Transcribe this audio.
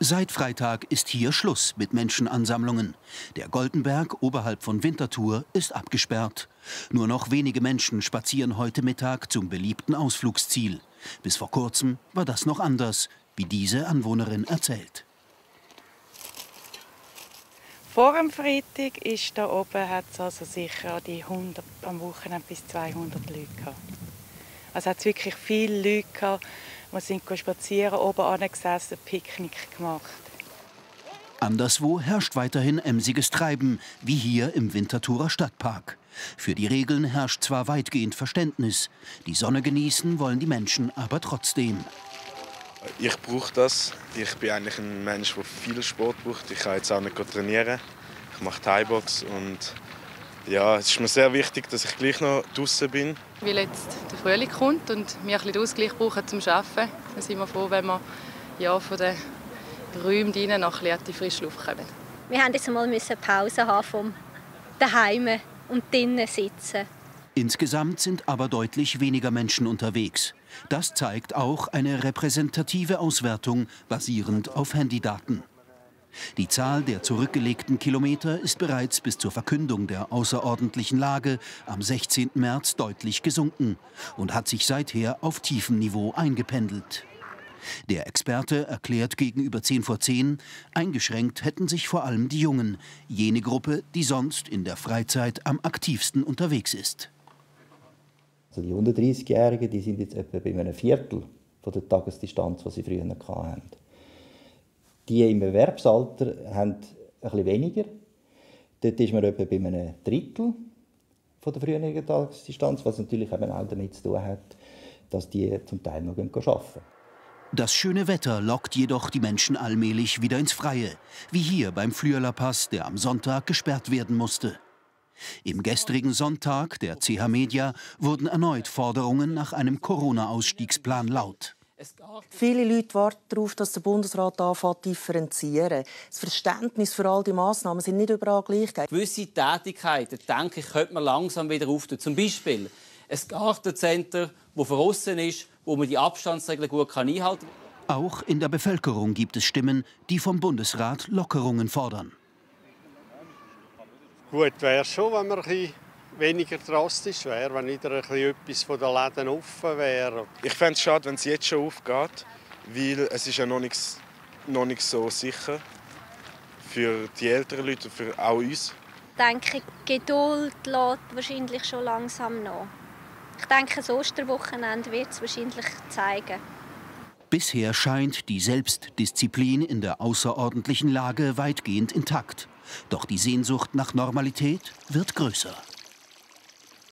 Seit Freitag ist hier Schluss mit Menschenansammlungen. Der Goldenberg oberhalb von Winterthur ist abgesperrt. Nur noch wenige Menschen spazieren heute Mittag zum beliebten Ausflugsziel. Bis vor kurzem war das noch anders, wie diese Anwohnerin erzählt. Vor dem Freitag ist da oben hat es also sicher die 100, am Wochenende bis 200 Leute gehabt. Also hat es wirklich viele Leute gehabt. Wir sind spazieren, oben angesessen, Picknick gemacht. Anderswo herrscht weiterhin emsiges Treiben, wie hier im Winterthurer Stadtpark. Für die Regeln herrscht zwar weitgehend Verständnis. Die Sonne genießen wollen die Menschen aber trotzdem. Ich brauche das. Ich bin eigentlich ein Mensch, der viel Sport braucht. Ich kann jetzt auch nicht trainieren. Ich mache Thai-Box und ja, es ist mir sehr wichtig, dass ich gleich noch draußen bin. Weil jetzt der Frühling kommt und wir ein bisschen den Ausgleich brauchen zum Arbeiten, dann sind wir froh, wenn wir ja, von den Räumen drinnen noch ein bisschen an die frische Luft kommen. Wir mussten jetzt einmal Pause haben vom Daheim und drinnen sitzen. Insgesamt sind aber deutlich weniger Menschen unterwegs. Das zeigt auch eine repräsentative Auswertung basierend auf Handydaten. Die Zahl der zurückgelegten Kilometer ist bereits bis zur Verkündung der außerordentlichen Lage am 16. März deutlich gesunken und hat sich seither auf tiefem Niveau eingependelt. Der Experte erklärt gegenüber 10 vor 10, eingeschränkt hätten sich vor allem die Jungen, jene Gruppe, die sonst in der Freizeit am aktivsten unterwegs ist. Also die unter 30-Jährigen, die sind jetzt etwa bei einem Viertel von der Tagesdistanz, die sie früher hatten. Die im Erwerbsalter haben ein bisschen weniger. Dort ist man etwa bei einem Drittel von der früheren Tagesdistanz, was natürlich eben auch damit zu tun hat, dass die zum Teil noch arbeiten. Das schöne Wetter lockt jedoch die Menschen allmählich wieder ins Freie, wie hier beim Flüeler-Pass, der am Sonntag gesperrt werden musste. Im gestrigen Sonntag der CH Media wurden erneut Forderungen nach einem Corona-Ausstiegsplan laut. Viele Leute warten darauf, dass der Bundesrat anfängt zu differenzieren. Das Verständnis für all die Massnahmen sind nicht überall gleich. Gewisse Tätigkeiten, denke ich, könnte man langsam wieder auftun. Zum Beispiel ein Gartencenter, das draussen ist, wo man die Abstandsregeln gut einhalten kann. Auch in der Bevölkerung gibt es Stimmen, die vom Bundesrat Lockerungen fordern. Gut wäre schon, wenn man ein bisschen weniger drastisch wäre, wenn wieder ein bisschen etwas von den Läden offen wäre. Ich fände es schade, wenn es jetzt schon aufgeht, weil es ist ja noch nicht so sicher für die älteren Leute und für auch uns. Ich denke, Geduld lässt wahrscheinlich schon langsam nach. Ich denke, das Osterwochenende wird es wahrscheinlich zeigen. Bisher scheint die Selbstdisziplin in der außerordentlichen Lage weitgehend intakt. Doch die Sehnsucht nach Normalität wird größer.